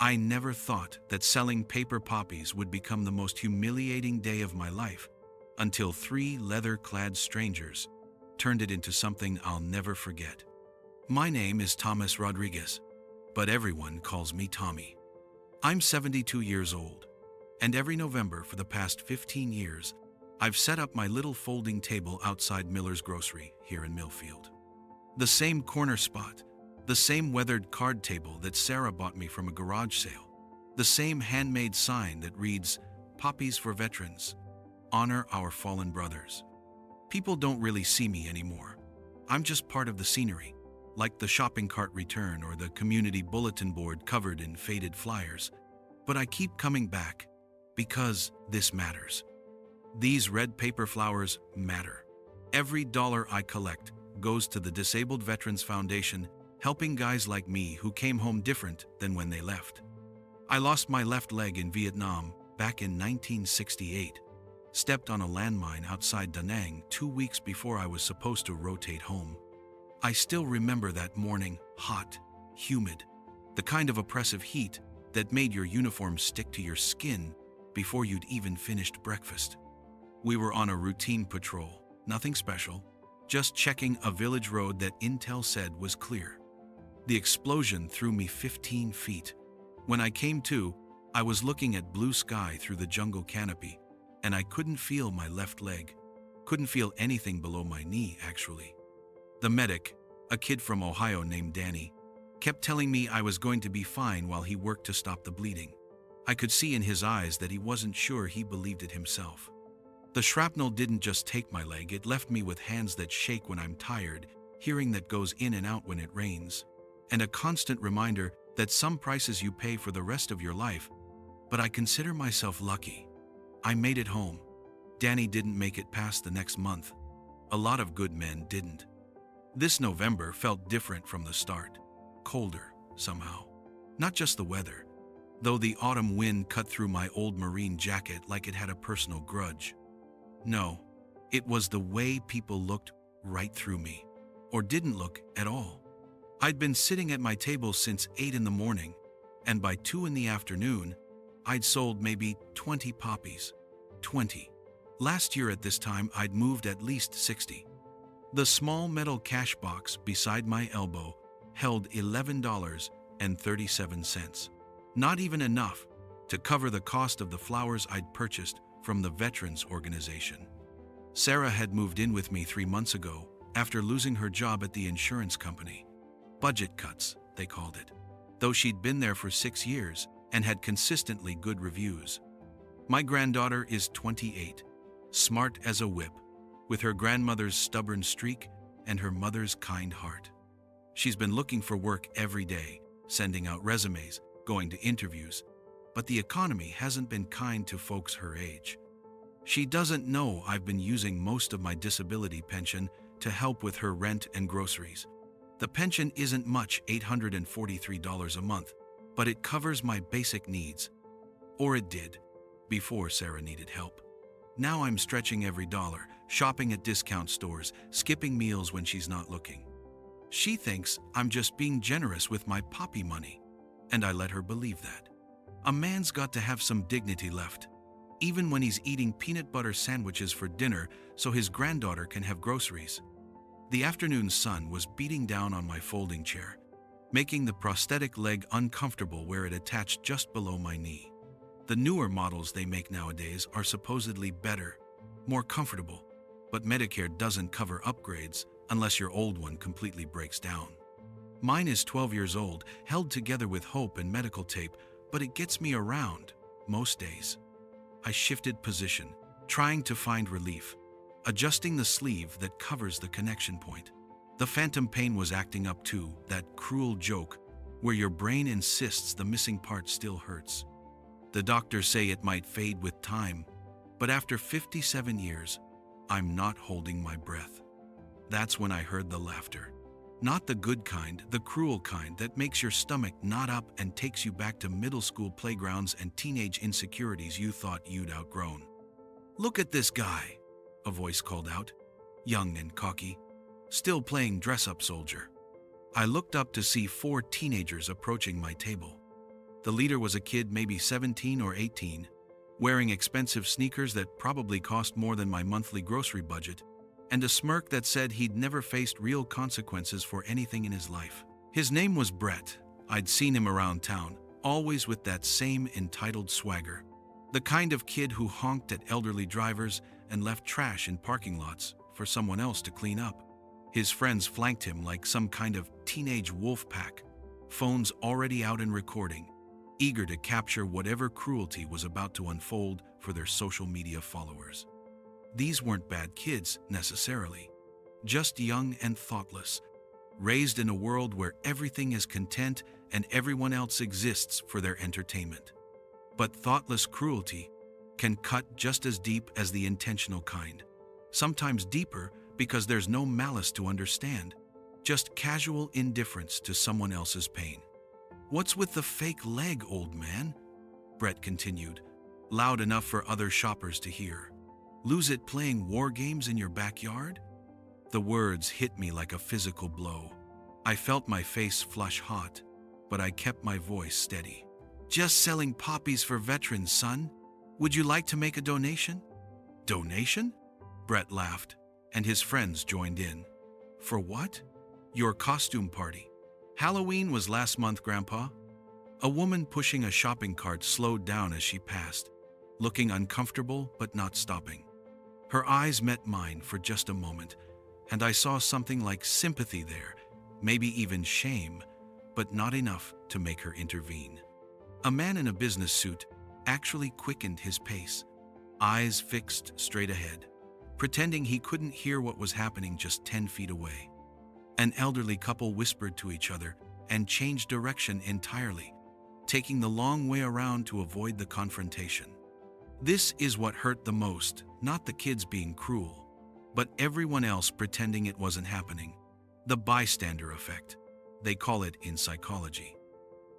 I never thought that selling paper poppies would become the most humiliating day of my life, until three leather-clad strangers turned it into something I'll never forget. My name is Thomas Rodriguez, but everyone calls me Tommy. I'm 72 years old, and every November for the past 15 years, I've set up my little folding table outside Miller's Grocery here in Millfield. The same corner spot, the same weathered card table that Sarah bought me from a garage sale, the same handmade sign that reads, "Poppies for Veterans, honor our fallen brothers." People don't really see me anymore. I'm just part of the scenery, like the shopping cart return or the community bulletin board covered in faded flyers. But I keep coming back because this matters. These red paper flowers matter. Every dollar I collect goes to the Disabled Veterans Foundation, helping guys like me who came home different than when they left. I lost my left leg in Vietnam back in 1968, stepped on a landmine outside Da Nang 2 weeks before I was supposed to rotate home. I still remember that morning, hot, humid, the kind of oppressive heat that made your uniform stick to your skin before you'd even finished breakfast. We were on a routine patrol, nothing special, just checking a village road that Intel said was clear. The explosion threw me 15 feet. When I came to, I was looking at blue sky through the jungle canopy, and I couldn't feel my left leg. Couldn't feel anything below my knee, actually. The medic, a kid from Ohio named Danny, kept telling me I was going to be fine while he worked to stop the bleeding. I could see in his eyes that he wasn't sure he believed it himself. The shrapnel didn't just take my leg, it left me with hands that shake when I'm tired, hearing that goes in and out when it rains, and a constant reminder that some prices you pay for the rest of your life. But I consider myself lucky. I made it home. Danny didn't make it past the next month. A lot of good men didn't. This November felt different from the start. Colder, somehow. Not just the weather, though the autumn wind cut through my old marine jacket like it had a personal grudge. No, it was the way people looked right through me, or didn't look at all. I'd been sitting at my table since 8 in the morning, and by 2 in the afternoon, I'd sold maybe 20 poppies. 20. Last year at this time, I'd moved at least 60. The small metal cash box beside my elbow held $11.37. Not even enough to cover the cost of the flowers I'd purchased from the Veterans Organization. Sarah had moved in with me 3 months ago after losing her job at the insurance company. Budget cuts, they called it, though she'd been there for 6 years and had consistently good reviews. My granddaughter is 28, smart as a whip, with her grandmother's stubborn streak and her mother's kind heart. She's been looking for work every day, sending out resumes, going to interviews, but the economy hasn't been kind to folks her age. She doesn't know I've been using most of my disability pension to help with her rent and groceries. The pension isn't much, $843 a month, but it covers my basic needs. Or it did, before Sarah needed help. Now I'm stretching every dollar, shopping at discount stores, skipping meals when she's not looking. She thinks I'm just being generous with my poppy money, and I let her believe that. A man's got to have some dignity left, even when he's eating peanut butter sandwiches for dinner so his granddaughter can have groceries. The afternoon sun was beating down on my folding chair, making the prosthetic leg uncomfortable where it attached just below my knee. The newer models they make nowadays are supposedly better, more comfortable, but Medicare doesn't cover upgrades unless your old one completely breaks down. Mine is 12 years old, held together with hope and medical tape, but it gets me around most days. I shifted position, trying to find relief, adjusting the sleeve that covers the connection point. The phantom pain was acting up too, that cruel joke where your brain insists the missing part still hurts. The doctors say it might fade with time, but after 57 years, I'm not holding my breath. That's when I heard the laughter. Not the good kind, the cruel kind that makes your stomach knot up and takes you back to middle school playgrounds and teenage insecurities you thought you'd outgrown. "Look at this guy," a voice called out, young and cocky, still playing dress-up soldier. I looked up to see 4 teenagers approaching my table. The leader was a kid, maybe 17 or 18, wearing expensive sneakers that probably cost more than my monthly grocery budget, and a smirk that said he'd never faced real consequences for anything in his life. His name was Brett. I'd seen him around town, always with that same entitled swagger. The kind of kid who honked at elderly drivers and left trash in parking lots for someone else to clean up. His friends flanked him like some kind of teenage wolf pack, phones already out and recording, eager to capture whatever cruelty was about to unfold for their social media followers. These weren't bad kids, necessarily, just young and thoughtless, raised in a world where everything is content and everyone else exists for their entertainment. But thoughtless cruelty can cut just as deep as the intentional kind, sometimes deeper because there's no malice to understand, just casual indifference to someone else's pain. "What's with the fake leg, old man?" Brett continued, loud enough for other shoppers to hear. "Lose it playing war games in your backyard?" The words hit me like a physical blow. I felt my face flush hot, but I kept my voice steady. "Just selling poppies for veterans, son. Would you like to make a donation?" "Donation?" Brett laughed, and his friends joined in. "For what?" "Your costume party. Halloween was last month, Grandpa." A woman pushing a shopping cart slowed down as she passed, looking uncomfortable but not stopping. Her eyes met mine for just a moment, and I saw something like sympathy there, maybe even shame, but not enough to make her intervene. A man in a business suit actually quickened his pace, eyes fixed straight ahead, pretending he couldn't hear what was happening just 10 feet away. An elderly couple whispered to each other and changed direction entirely, taking the long way around to avoid the confrontation. This is what hurt the most, not the kids being cruel, but everyone else pretending it wasn't happening. The bystander effect, they call it in psychology.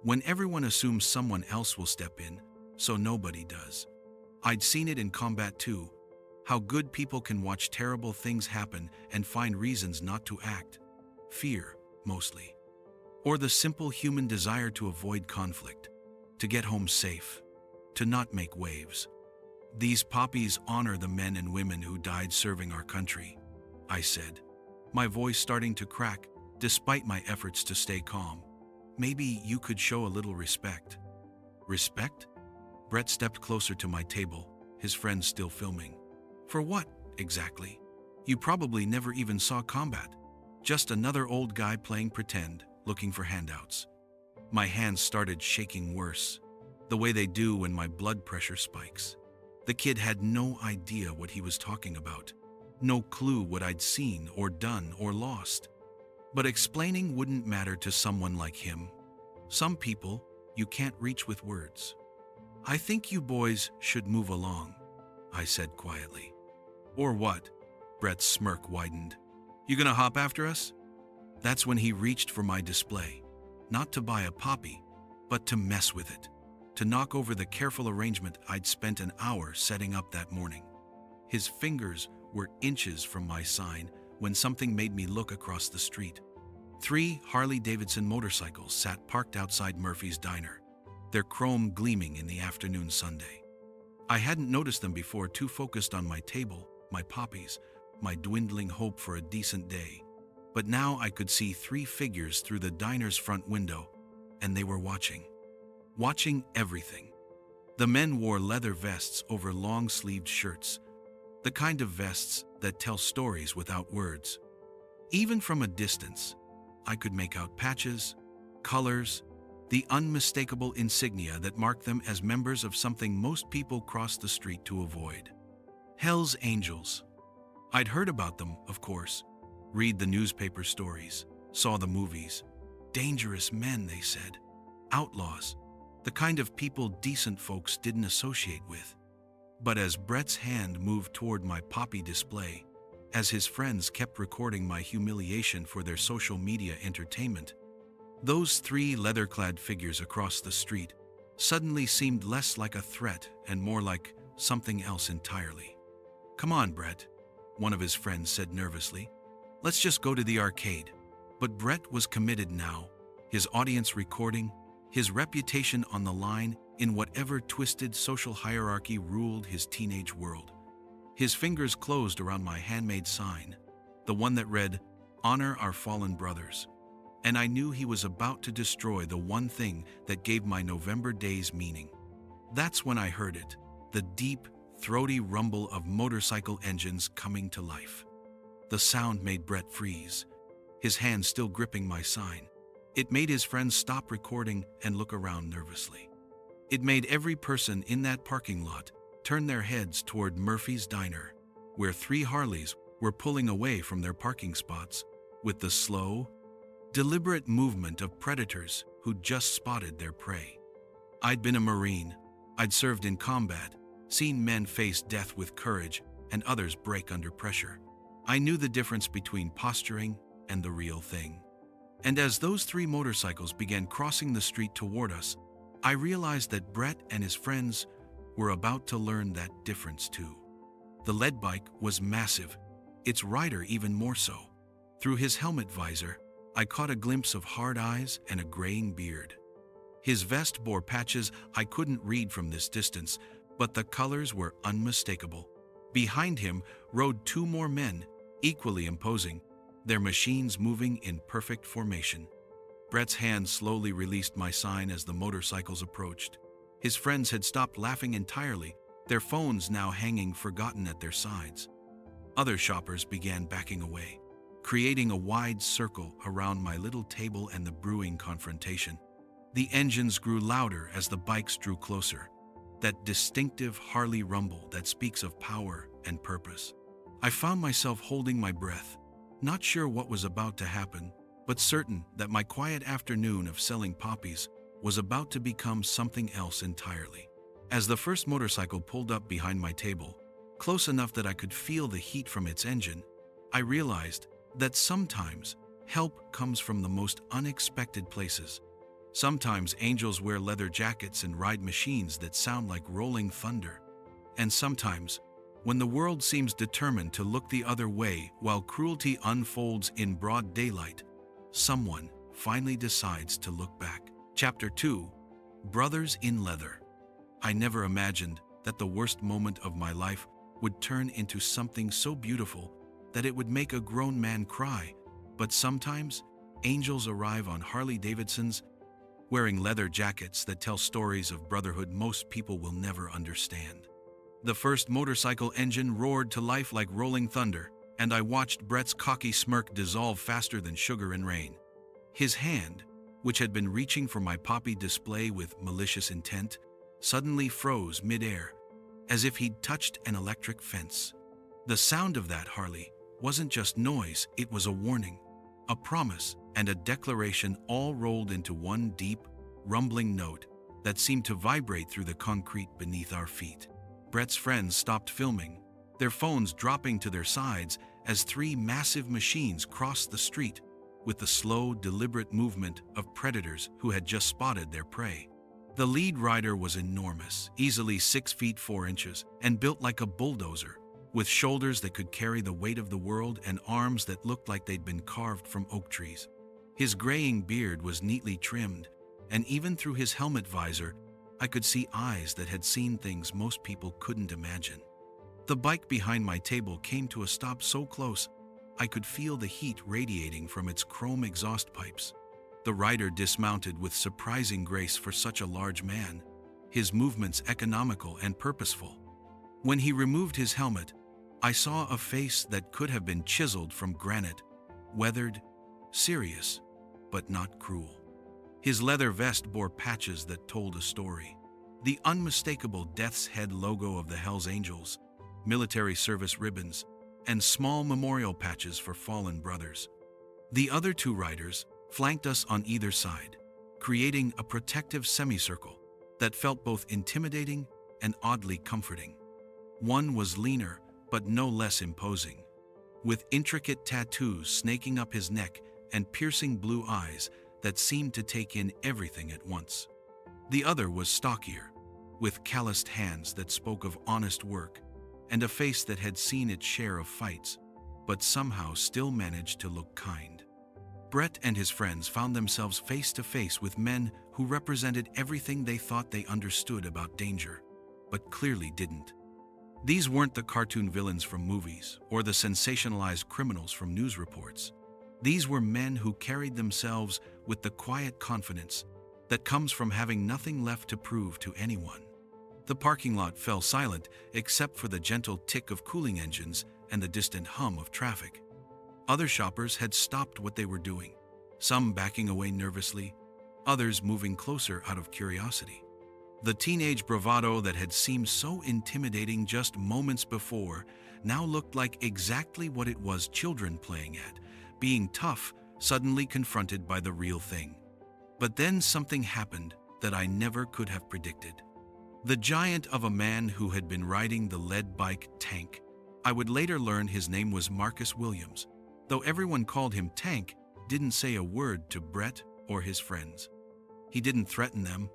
When everyone assumes someone else will step in, so nobody does. I'd seen it in combat too, how good people can watch terrible things happen and find reasons not to act. Fear, mostly. Or the simple human desire to avoid conflict, to get home safe, to not make waves. "These poppies honor the men and women who died serving our country," I said, my voice starting to crack despite my efforts to stay calm. "Maybe you could show a little respect." "Respect?" Brett stepped closer to my table, his friends still filming. "For what, exactly? You probably never even saw combat. Just another old guy playing pretend, looking for handouts." My hands started shaking worse, the way they do when my blood pressure spikes. The kid had no idea what he was talking about, no clue what I'd seen or done or lost. But explaining wouldn't matter to someone like him. Some people you can't reach with words. "I think you boys should move along," I said quietly. "Or what?" Brett's smirk widened. "You gonna hop after us?" That's when he reached for my display, not to buy a poppy, but to mess with it, to knock over the careful arrangement I'd spent an hour setting up that morning. His fingers were inches from my sign when something made me look across the street. 3 Harley-Davidson motorcycles sat parked outside Murphy's Diner, their chrome gleaming in the afternoon Sunday. I hadn't noticed them before, too focused on my table, my poppies, my dwindling hope for a decent day. But now I could see 3 figures through the diner's front window, and they were watching everything. The men wore leather vests over long-sleeved shirts, the kind of vests that tell stories without words. Even from a distance, I could make out patches, colors, the unmistakable insignia that marked them as members of something most people cross the street to avoid. Hell's Angels. I'd heard about them, of course, read the newspaper stories, saw the movies. Dangerous men, they said. Outlaws, the kind of people decent folks didn't associate with. But as Brett's hand moved toward my poppy display, as his friends kept recording my humiliation for their social media entertainment, those 3 leather-clad figures across the street suddenly seemed less like a threat and more like something else entirely. "Come on, Brett," one of his friends said nervously. "Let's just go to the arcade." But Brett was committed now, his audience recording, his reputation on the line in whatever twisted social hierarchy ruled his teenage world. His fingers closed around my handmade sign, the one that read, "Honor our fallen brothers." And I knew he was about to destroy the one thing that gave my November days meaning. That's when I heard it, the deep, throaty rumble of motorcycle engines coming to life. The sound made Brett freeze, his hand still gripping my sign. It made his friends stop recording and look around nervously. It made every person in that parking lot turn their heads toward Murphy's Diner, where 3 Harleys were pulling away from their parking spots with the slow, deliberate movement of predators who'd just spotted their prey. I'd been a Marine. I'd served in combat, seen men face death with courage and others break under pressure. I knew the difference between posturing and the real thing. And as those 3 motorcycles began crossing the street toward us, I realized that Brett and his friends were about to learn that difference too. The lead bike was massive, its rider even more so. Through his helmet visor, I caught a glimpse of hard eyes and a graying beard. His vest bore patches I couldn't read from this distance, but the colors were unmistakable. Behind him rode 2 more men, equally imposing, their machines moving in perfect formation. Brett's hand slowly released my sign as the motorcycles approached. His friends had stopped laughing entirely, their phones now hanging forgotten at their sides. Other shoppers began backing away, creating a wide circle around my little table and the brewing confrontation. The engines grew louder as the bikes drew closer, that distinctive Harley rumble that speaks of power and purpose. I found myself holding my breath, not sure what was about to happen, but certain that my quiet afternoon of selling poppies was about to become something else entirely. As the first motorcycle pulled up behind my table, close enough that I could feel the heat from its engine, I realized that sometimes help comes from the most unexpected places. Sometimes angels wear leather jackets and ride machines that sound like rolling thunder. And sometimes, when the world seems determined to look the other way while cruelty unfolds in broad daylight, someone finally decides to look back. Chapter 2: Brothers in Leather. I never imagined that the worst moment of my life would turn into something so beautiful that it would make a grown man cry, but sometimes angels arrive on Harley Davidsons wearing leather jackets that tell stories of brotherhood most people will never understand. The first motorcycle engine roared to life like rolling thunder, and I watched Brett's cocky smirk dissolve faster than sugar in rain. His hand, which had been reaching for my poppy display with malicious intent, suddenly froze mid-air, as if he'd touched an electric fence. The sound of that Harley wasn't just noise, it was a warning, a promise, and a declaration all rolled into one deep, rumbling note that seemed to vibrate through the concrete beneath our feet. Brett's friends stopped filming, their phones dropping to their sides as 3 massive machines crossed the street with the slow, deliberate movement of predators who had just spotted their prey. The lead rider was enormous, easily 6 feet 4 inches, and built like a bulldozer, with shoulders that could carry the weight of the world and arms that looked like they'd been carved from oak trees. His graying beard was neatly trimmed, and even through his helmet visor, I could see eyes that had seen things most people couldn't imagine. The bike behind my table came to a stop so close, I could feel the heat radiating from its chrome exhaust pipes. The rider dismounted with surprising grace for such a large man, his movements economical and purposeful. When he removed his helmet, I saw a face that could have been chiseled from granite, weathered, serious, but not cruel. His leather vest bore patches that told a story. The unmistakable Death's Head logo of the Hells Angels, military service ribbons, and small memorial patches for fallen brothers. The other 2 riders flanked us on either side, creating a protective semicircle that felt both intimidating and oddly comforting. One was leaner, but no less imposing, with intricate tattoos snaking up his neck and piercing blue eyes that seemed to take in everything at once. The other was stockier, with calloused hands that spoke of honest work, and a face that had seen its share of fights, but somehow still managed to look kind. Brett and his friends found themselves face to face with men who represented everything they thought they understood about danger, but clearly didn't. These weren't the cartoon villains from movies or the sensationalized criminals from news reports. These were men who carried themselves with the quiet confidence that comes from having nothing left to prove to anyone. The parking lot fell silent except for the gentle tick of cooling engines and the distant hum of traffic. Other shoppers had stopped what they were doing, some backing away nervously, others moving closer out of curiosity. The teenage bravado that had seemed so intimidating just moments before now looked like exactly what it was children playing at, being tough, suddenly confronted by the real thing. But then something happened that I never could have predicted. The giant of a man who had been riding the lead bike Tank. I would later learn his name was Marcus Williams, though everyone called him Tank, didn't say a word to Brett or his friends. He didn't threaten them,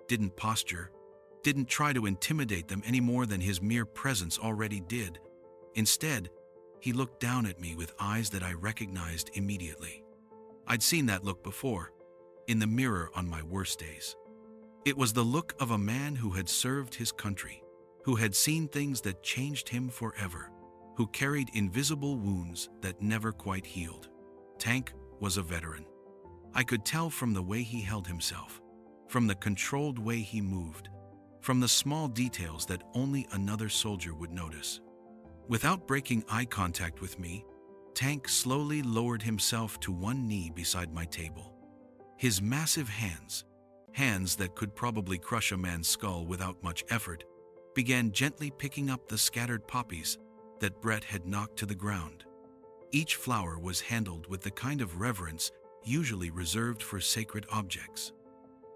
didn't posture, didn't try to intimidate them any more than his mere presence already did. Instead, he looked down at me with eyes that I recognized immediately. I'd seen that look before, in the mirror on my worst days. It was the look of a man who had served his country, who had seen things that changed him forever, who carried invisible wounds that never quite healed. Tank was a veteran. I could tell from the way he held himself, from the controlled way he moved, from the small details that only another soldier would notice. Without breaking eye contact with me, Tank slowly lowered himself to one knee beside my table. His massive hands that could probably crush a man's skull without much effort, began gently picking up the scattered poppies that Brett had knocked to the ground. Each flower was handled with the kind of reverence usually reserved for sacred objects.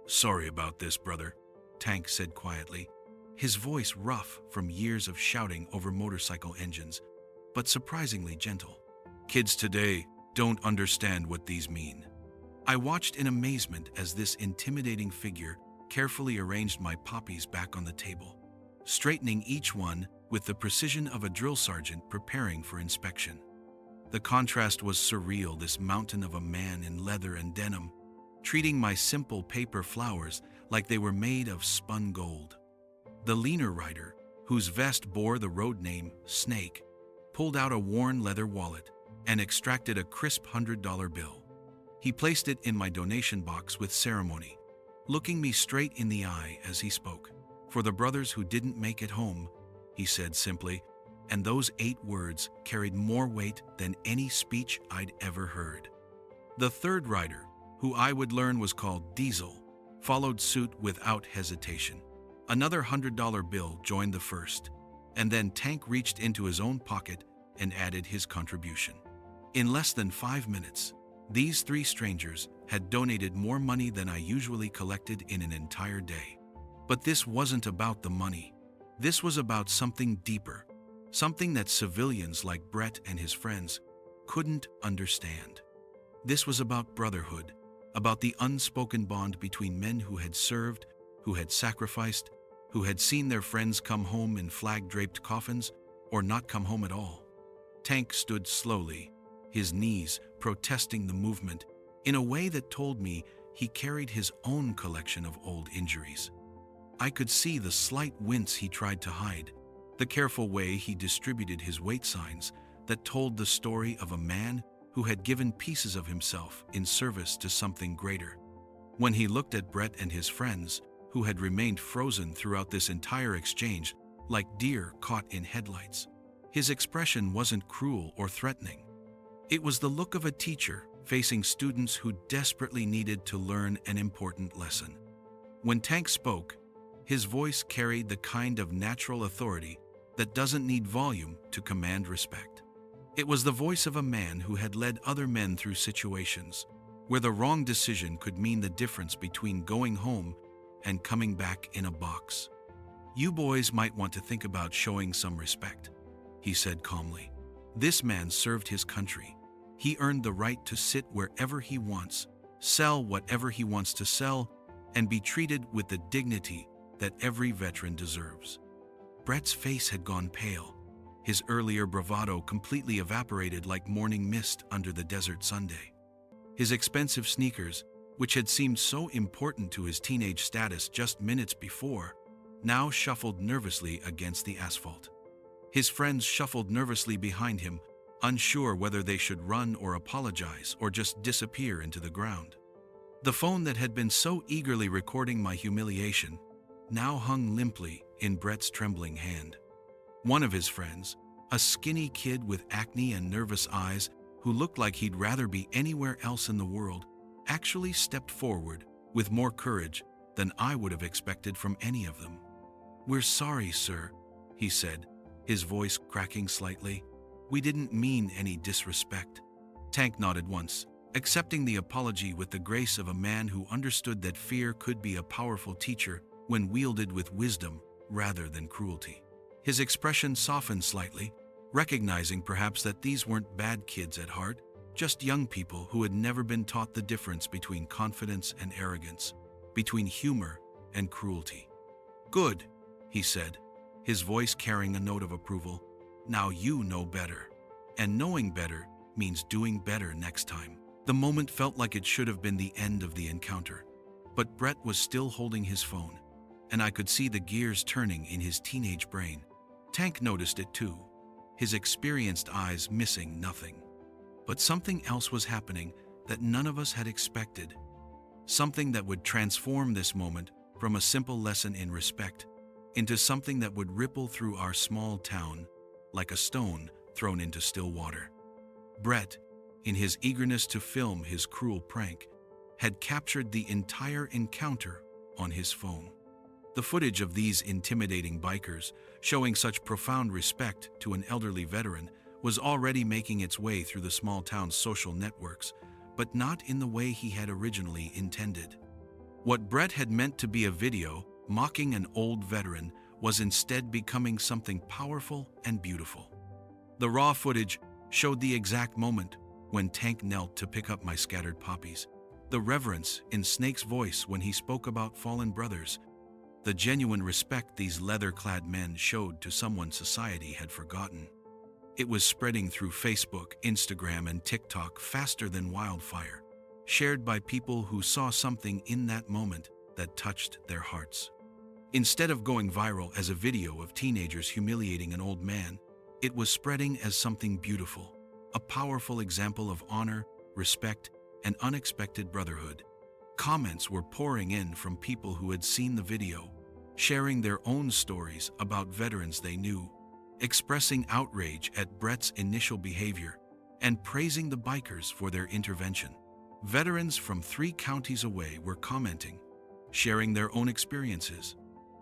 "Sorry about this, brother," Tank said quietly, his voice rough from years of shouting over motorcycle engines, but surprisingly gentle. "Kids today don't understand what these mean." I watched in amazement as this intimidating figure carefully arranged my poppies back on the table, straightening each one with the precision of a drill sergeant preparing for inspection. The contrast was surreal, this mountain of a man in leather and denim, treating my simple paper flowers like they were made of spun gold. The leaner rider, whose vest bore the road name Snake, pulled out a worn leather wallet and extracted a crisp $100 bill. He placed it in my donation box with ceremony, looking me straight in the eye as he spoke. "For the brothers who didn't make it home," he said simply, and those 8 words carried more weight than any speech I'd ever heard. The third rider, who I would learn was called Diesel, followed suit without hesitation. Another $100 bill joined the first, and then Tank reached into his own pocket and added his contribution. In less than 5 minutes, these 3 strangers had donated more money than I usually collected in an entire day. But this wasn't about the money. This was about something deeper, something that civilians like Brett and his friends couldn't understand. This was about brotherhood, about the unspoken bond between men who had served, who had sacrificed, who had seen their friends come home in flag-draped coffins or not come home at all. Tank stood slowly, his knees protesting the movement in a way that told me he carried his own collection of old injuries. I could see the slight wince he tried to hide, the careful way he distributed his weight signs that told the story of a man who had given pieces of himself in service to something greater. When he looked at Brett and his friends, who had remained frozen throughout this entire exchange, like deer caught in headlights, his expression wasn't cruel or threatening. It was the look of a teacher facing students who desperately needed to learn an important lesson. When Tank spoke, his voice carried the kind of natural authority that doesn't need volume to command respect. It was the voice of a man who had led other men through situations where the wrong decision could mean the difference between going home and coming back in a box. "You boys might want to think about showing some respect," he said calmly. "This man served his country. He earned the right to sit wherever he wants, sell whatever he wants to sell, and be treated with the dignity that every veteran deserves." Brett's face had gone pale. His earlier bravado completely evaporated like morning mist under the desert Sunday. His expensive sneakers, which had seemed so important to his teenage status just minutes before, now shuffled nervously against the asphalt. His friends shuffled nervously behind him, unsure whether they should run or apologize or just disappear into the ground. The phone that had been so eagerly recording my humiliation now hung limply in Brett's trembling hand. One of his friends, a skinny kid with acne and nervous eyes who looked like he'd rather be anywhere else in the world, actually stepped forward with more courage than I would have expected from any of them. "We're sorry, sir," he said, his voice cracking slightly. "We didn't mean any disrespect." Tank nodded once, accepting the apology with the grace of a man who understood that fear could be a powerful teacher when wielded with wisdom rather than cruelty. His expression softened slightly, recognizing perhaps that these weren't bad kids at heart, just young people who had never been taught the difference between confidence and arrogance, between humor and cruelty. "Good," he said, his voice carrying a note of approval. "Now you know better. And knowing better means doing better next time." The moment felt like it should have been the end of the encounter, but Brett was still holding his phone, and I could see the gears turning in his teenage brain. Tank noticed it too, his experienced eyes missing nothing. But something else was happening that none of us had expected. Something that would transform this moment from a simple lesson in respect into something that would ripple through our small town like a stone thrown into still water. Brett, in his eagerness to film his cruel prank, had captured the entire encounter on his phone. The footage of these intimidating bikers, showing such profound respect to an elderly veteran, was already making its way through the small town's social networks, but not in the way he had originally intended. What Brett had meant to be a video mocking an old veteran was instead becoming something powerful and beautiful. The raw footage showed the exact moment when Tank knelt to pick up my scattered poppies, the reverence in Snake's voice when he spoke about fallen brothers, the genuine respect these leather-clad men showed to someone society had forgotten. It was spreading through Facebook, Instagram, and TikTok faster than wildfire, shared by people who saw something in that moment that touched their hearts. Instead of going viral as a video of teenagers humiliating an old man, it was spreading as something beautiful, a powerful example of honor, respect, and unexpected brotherhood. Comments were pouring in from people who had seen the video, sharing their own stories about veterans they knew, expressing outrage at Brett's initial behavior, and praising the bikers for their intervention. Veterans from 3 counties away were commenting, sharing their own experiences,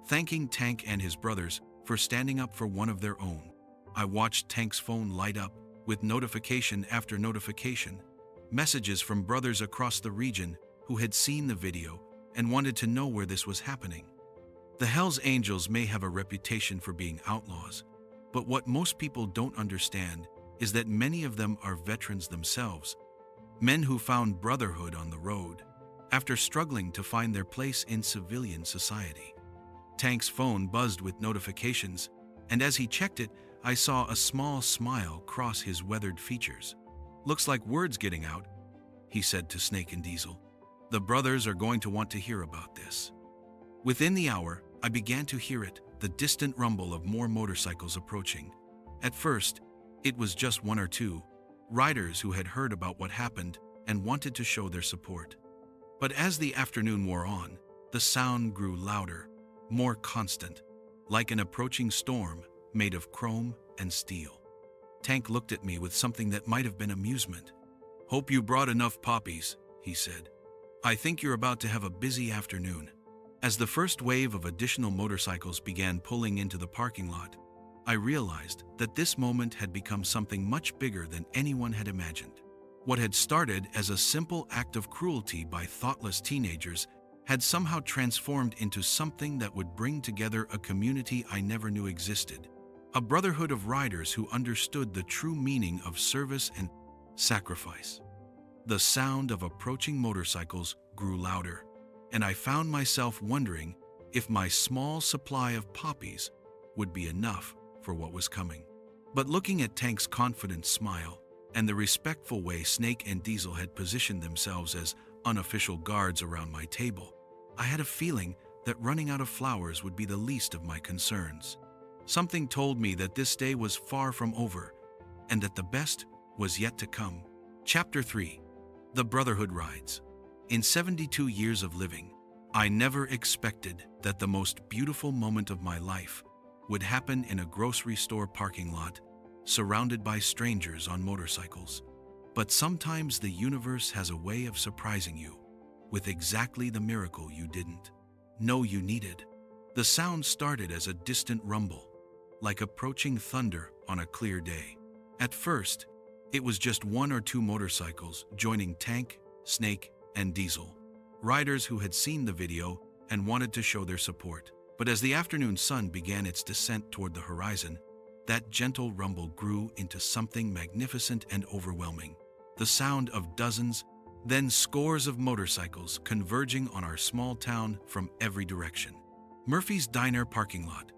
thanking Tank and his brothers for standing up for one of their own. I watched Tank's phone light up with notification after notification, messages from brothers across the region who had seen the video and wanted to know where this was happening. The Hells Angels may have a reputation for being outlaws, but what most people don't understand is that many of them are veterans themselves, men who found brotherhood on the road after struggling to find their place in civilian society. Tank's phone buzzed with notifications, and as he checked it, I saw a small smile cross his weathered features. "Looks like word's getting out," he said to Snake and Diesel. "The brothers are going to want to hear about this." Within the hour, I began to hear it, the distant rumble of more motorcycles approaching. At first, it was just 1 or 2 riders who had heard about what happened and wanted to show their support. But as the afternoon wore on, the sound grew louder, more constant, like an approaching storm made of chrome and steel. Tank looked at me with something that might have been amusement. "Hope you brought enough poppies," he said. "I think you're about to have a busy afternoon." As the first wave of additional motorcycles began pulling into the parking lot, I realized that this moment had become something much bigger than anyone had imagined. What had started as a simple act of cruelty by thoughtless teenagers had somehow transformed into something that would bring together a community I never knew existed. A brotherhood of riders who understood the true meaning of service and sacrifice. The sound of approaching motorcycles grew louder, and I found myself wondering if my small supply of poppies would be enough for what was coming. But looking at Tank's confident smile, and the respectful way Snake and Diesel had positioned themselves as unofficial guards around my table, I had a feeling that running out of flowers would be the least of my concerns. Something told me that this day was far from over, and that the best was yet to come. Chapter 3. The Brotherhood Rides. In 72 years of living, I never expected that the most beautiful moment of my life would happen in a grocery store parking lot, surrounded by strangers on motorcycles. But sometimes the universe has a way of surprising you with exactly the miracle you didn't know you needed. The sound started as a distant rumble, like approaching thunder on a clear day. At first, it was just one or two motorcycles joining Tank, Snake, and Diesel, riders who had seen the video and wanted to show their support. But as the afternoon sun began its descent toward the horizon, that gentle rumble grew into something magnificent and overwhelming. The sound of dozens, then scores of motorcycles converging on our small town from every direction. Murphy's Diner parking lot,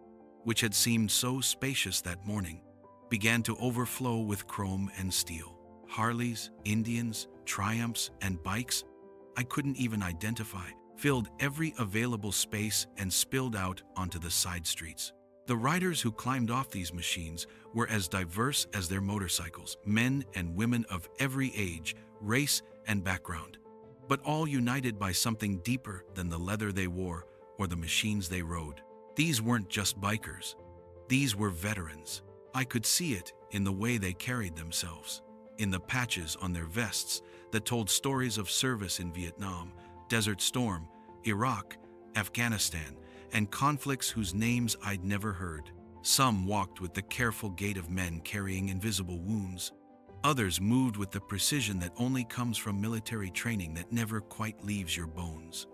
which had seemed so spacious that morning, began to overflow with chrome and steel. Harleys, Indians, Triumphs, and bikes I couldn't even identify filled every available space and spilled out onto the side streets. The riders who climbed off these machines were as diverse as their motorcycles, men and women of every age, race, and background, but all united by something deeper than the leather they wore or the machines they rode. These weren't just bikers. These were veterans. I could see it in the way they carried themselves, in the patches on their vests that told stories of service in Vietnam, Desert Storm, Iraq, Afghanistan, and conflicts whose names I'd never heard. Some walked with the careful gait of men carrying invisible wounds. Others moved with the precision that only comes from military training that never quite leaves your bones.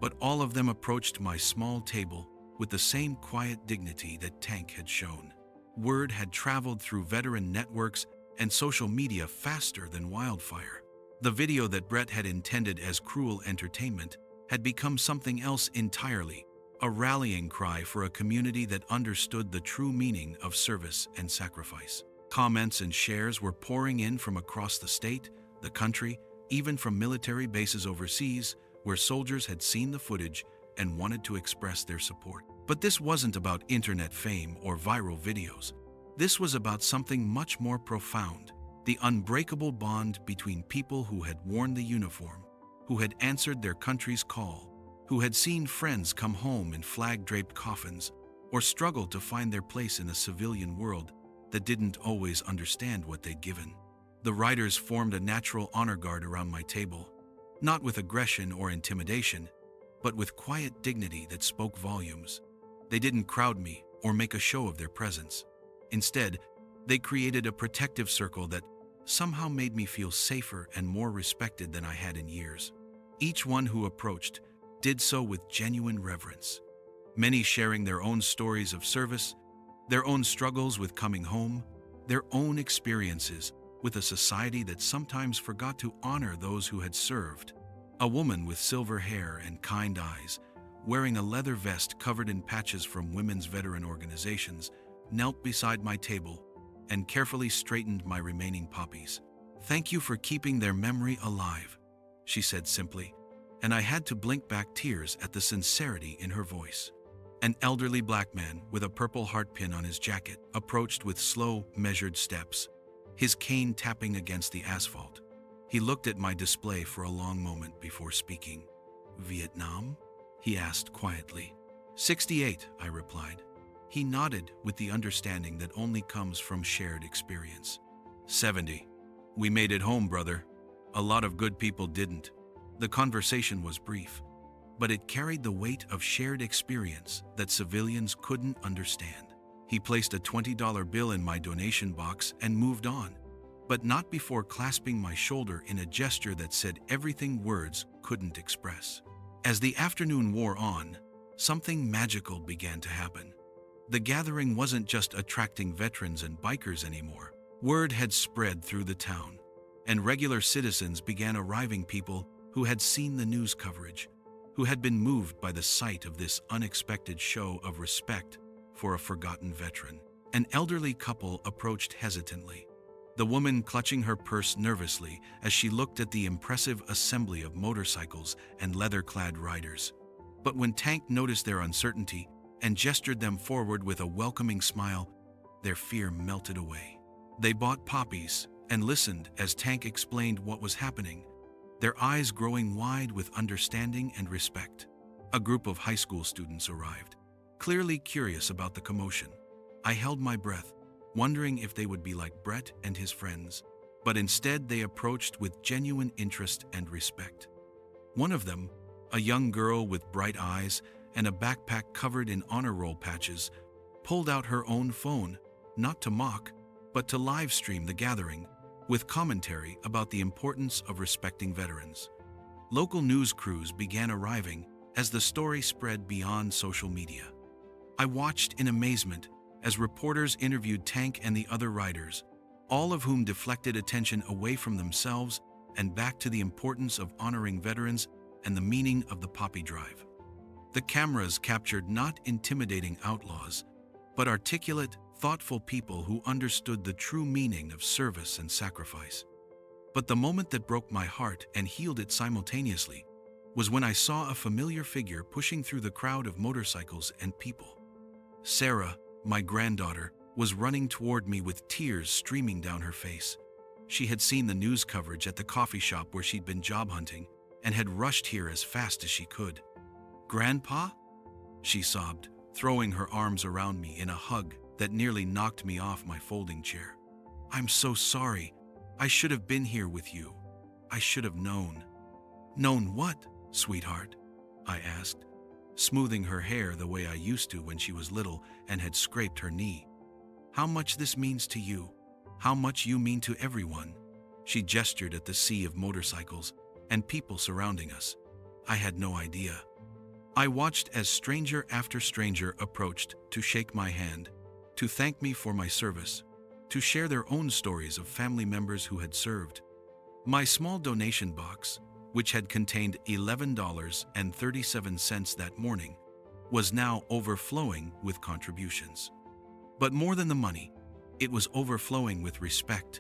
But all of them approached my small table with the same quiet dignity that Tank had shown. Word had traveled through veteran networks and social media faster than wildfire. The video that Brett had intended as cruel entertainment had become something else entirely, a rallying cry for a community that understood the true meaning of service and sacrifice. Comments and shares were pouring in from across the state, the country, even from military bases overseas, where soldiers had seen the footage and wanted to express their support. But this wasn't about internet fame or viral videos. This was about something much more profound, the unbreakable bond between people who had worn the uniform, who had answered their country's call, who had seen friends come home in flag-draped coffins, or struggled to find their place in a civilian world that didn't always understand what they'd given. The riders formed a natural honor guard around my table, not with aggression or intimidation, but with quiet dignity that spoke volumes. They didn't crowd me or make a show of their presence. Instead, they created a protective circle that somehow made me feel safer and more respected than I had in years. Each one who approached did so with genuine reverence, many sharing their own stories of service, their own struggles with coming home, their own experiences with a society that sometimes forgot to honor those who had served. A woman with silver hair and kind eyes, wearing a leather vest covered in patches from women's veteran organizations, knelt beside my table and carefully straightened my remaining poppies. "Thank you for keeping their memory alive," she said simply, and I had to blink back tears at the sincerity in her voice. An elderly black man with a purple heart pin on his jacket approached with slow, measured steps, his cane tapping against the asphalt. He looked at my display for a long moment before speaking. "Vietnam?" he asked quietly. "68, I replied. He nodded with the understanding that only comes from shared experience. 70. "We made it home, brother. A lot of good people didn't." The conversation was brief, but it carried the weight of shared experience that civilians couldn't understand. He placed a $20 bill in my donation box and moved on, but not before clasping my shoulder in a gesture that said everything words couldn't express. As the afternoon wore on, something magical began to happen. The gathering wasn't just attracting veterans and bikers anymore. Word had spread through the town, and regular citizens began arriving, people who had seen the news coverage, who had been moved by the sight of this unexpected show of respect for a forgotten veteran. An elderly couple approached hesitantly, the woman clutching her purse nervously as she looked at the impressive assembly of motorcycles and leather-clad riders. But when Tank noticed their uncertainty and gestured them forward with a welcoming smile, their fear melted away. They bought Poppies and listened as Tank explained what was happening, their eyes growing wide with understanding and respect. A group of high school students arrived, clearly curious about the commotion. I held my breath, wondering if they would be like Brett and his friends, but instead they approached with genuine interest and respect. One of them, a young girl with bright eyes and a backpack covered in honor roll patches, pulled out her own phone, not to mock, but to live stream the gathering, with commentary about the importance of respecting veterans. Local news crews began arriving as the story spread beyond social media. I watched in amazement as reporters interviewed Tank and the other riders, all of whom deflected attention away from themselves and back to the importance of honoring veterans and the meaning of the Poppy Drive. The cameras captured not intimidating outlaws, but articulate, thoughtful people who understood the true meaning of service and sacrifice. But the moment that broke my heart and healed it simultaneously was when I saw a familiar figure pushing through the crowd of motorcycles and people. Sarah, my granddaughter, was running toward me with tears streaming down her face. She had seen the news coverage at the coffee shop where she'd been job hunting and had rushed here as fast as she could. "Grandpa?" she sobbed, throwing her arms around me in a hug that nearly knocked me off my folding chair. "I'm so sorry. I should have been here with you. I should have known." "Known what, sweetheart?" I asked, smoothing her hair the way I used to when she was little and had scraped her knee. "How much this means to you, how much you mean to everyone." She gestured at the sea of motorcycles and people surrounding us. I had no idea. I watched as stranger after stranger approached to shake my hand, to thank me for my service, to share their own stories of family members who had served. My small donation box, which had contained $11.37 that morning, was now overflowing with contributions. But more than the money, it was overflowing with respect,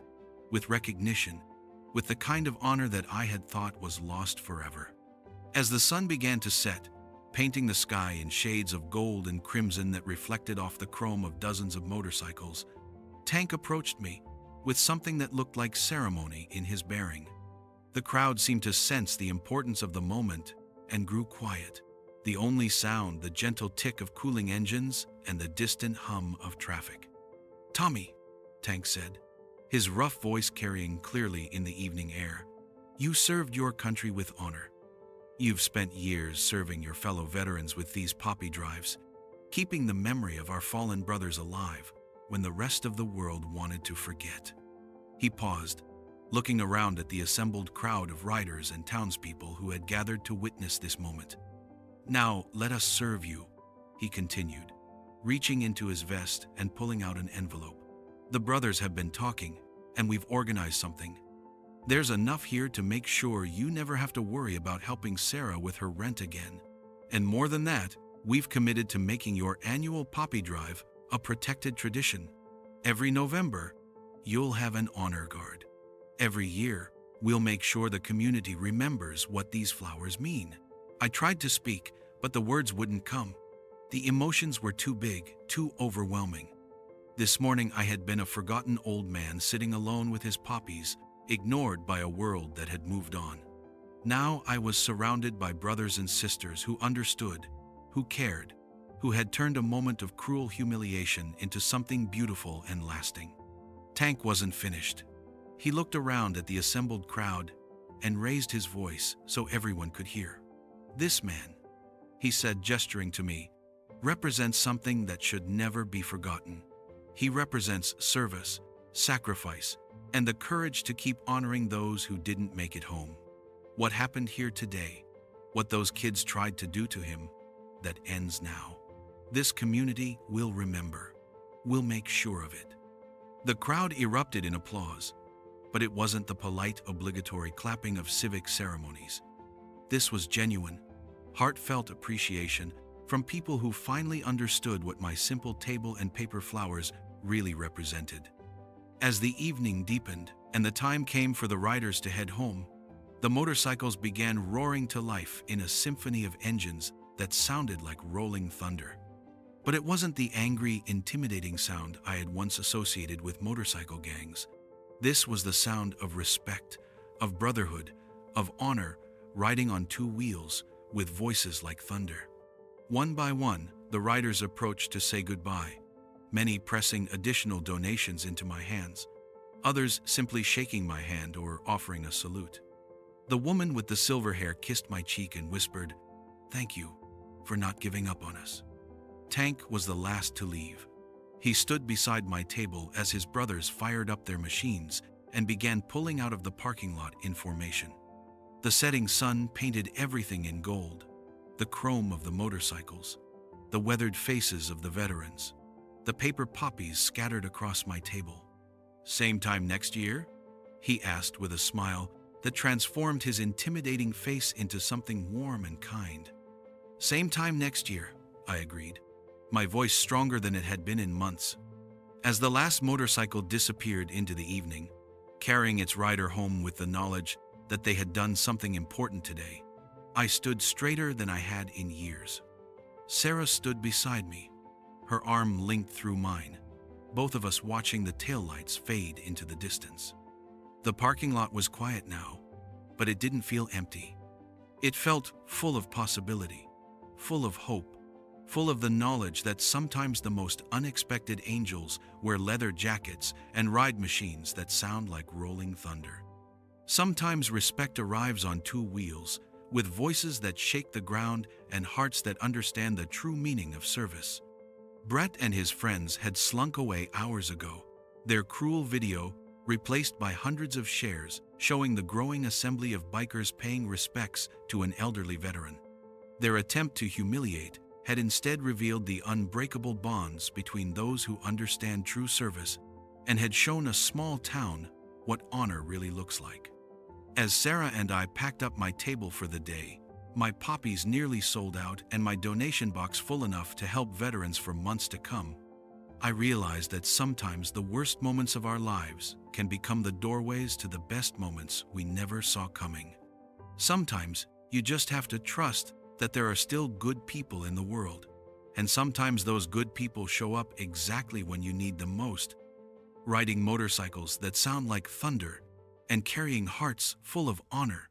with recognition, with the kind of honor that I had thought was lost forever. As the sun began to set, painting the sky in shades of gold and crimson that reflected off the chrome of dozens of motorcycles, Tank approached me with something that looked like ceremony in his bearing. The crowd seemed to sense the importance of the moment and grew quiet, the only sound the gentle tick of cooling engines and the distant hum of traffic. "Tommy," Tank said, his rough voice carrying clearly in the evening air, "you served your country with honor. You've spent years serving your fellow veterans with these Poppy Drives, keeping the memory of our fallen brothers alive when the rest of the world wanted to forget." He paused, looking around at the assembled crowd of riders and townspeople who had gathered to witness this moment. "Now let us serve you," he continued, reaching into his vest and pulling out an envelope. "The brothers have been talking, and we've organized something. There's enough here to make sure you never have to worry about helping Sarah with her rent again. And more than that, we've committed to making your annual Poppy Drive a protected tradition. Every November, you'll have an honor guard. Every year, we'll make sure the community remembers what these flowers mean." I tried to speak, but the words wouldn't come. The emotions were too big, too overwhelming. This morning I had been a forgotten old man sitting alone with his poppies, ignored by a world that had moved on. Now I was surrounded by brothers and sisters who understood, who cared, who had turned a moment of cruel humiliation into something beautiful and lasting. Tank wasn't finished. He looked around at the assembled crowd and raised his voice so everyone could hear. "This man," he said, gesturing to me, "represents something that should never be forgotten. He represents service, sacrifice, and the courage to keep honoring those who didn't make it home. What happened here today, what those kids tried to do to him, that ends now. This community will remember. We'll make sure of it." The crowd erupted in applause, but it wasn't the polite, obligatory clapping of civic ceremonies. This was genuine, heartfelt appreciation from people who finally understood what my simple table and paper flowers really represented. As the evening deepened and the time came for the riders to head home, the motorcycles began roaring to life in a symphony of engines that sounded like rolling thunder. But it wasn't the angry, intimidating sound I had once associated with motorcycle gangs. This was the sound of respect, of brotherhood, of honor, riding on two wheels, with voices like thunder. One by one, the riders approached to say goodbye, many pressing additional donations into my hands, others simply shaking my hand or offering a salute. The woman with the silver hair kissed my cheek and whispered, "Thank you for not giving up on us." Tank was the last to leave. He stood beside my table as his brothers fired up their machines and began pulling out of the parking lot in formation. The setting sun painted everything in gold, the chrome of the motorcycles, the weathered faces of the veterans, the paper poppies scattered across my table. "Same time next year?" he asked with a smile that transformed his intimidating face into something warm and kind. "Same time next year," I agreed, my voice stronger than it had been in months. As the last motorcycle disappeared into the evening, carrying its rider home with the knowledge that they had done something important today, I stood straighter than I had in years. Sarah stood beside me, her arm linked through mine, both of us watching the taillights fade into the distance. The parking lot was quiet now, but it didn't feel empty. It felt full of possibility, full of hope, full of the knowledge that sometimes the most unexpected angels wear leather jackets and ride machines that sound like rolling thunder. Sometimes respect arrives on two wheels, with voices that shake the ground and hearts that understand the true meaning of service. Brett and his friends had slunk away hours ago, their cruel video replaced by hundreds of shares showing the growing assembly of bikers paying respects to an elderly veteran. Their attempt to humiliate had instead revealed the unbreakable bonds between those who understand true service and had shown a small town what honor really looks like. As Sarah and I packed up my table for the day, my poppies nearly sold out and my donation box full enough to help veterans for months to come, I realized that sometimes the worst moments of our lives can become the doorways to the best moments we never saw coming. Sometimes you just have to trust that there are still good people in the world, and sometimes those good people show up exactly when you need them most, riding motorcycles that sound like thunder and carrying hearts full of honor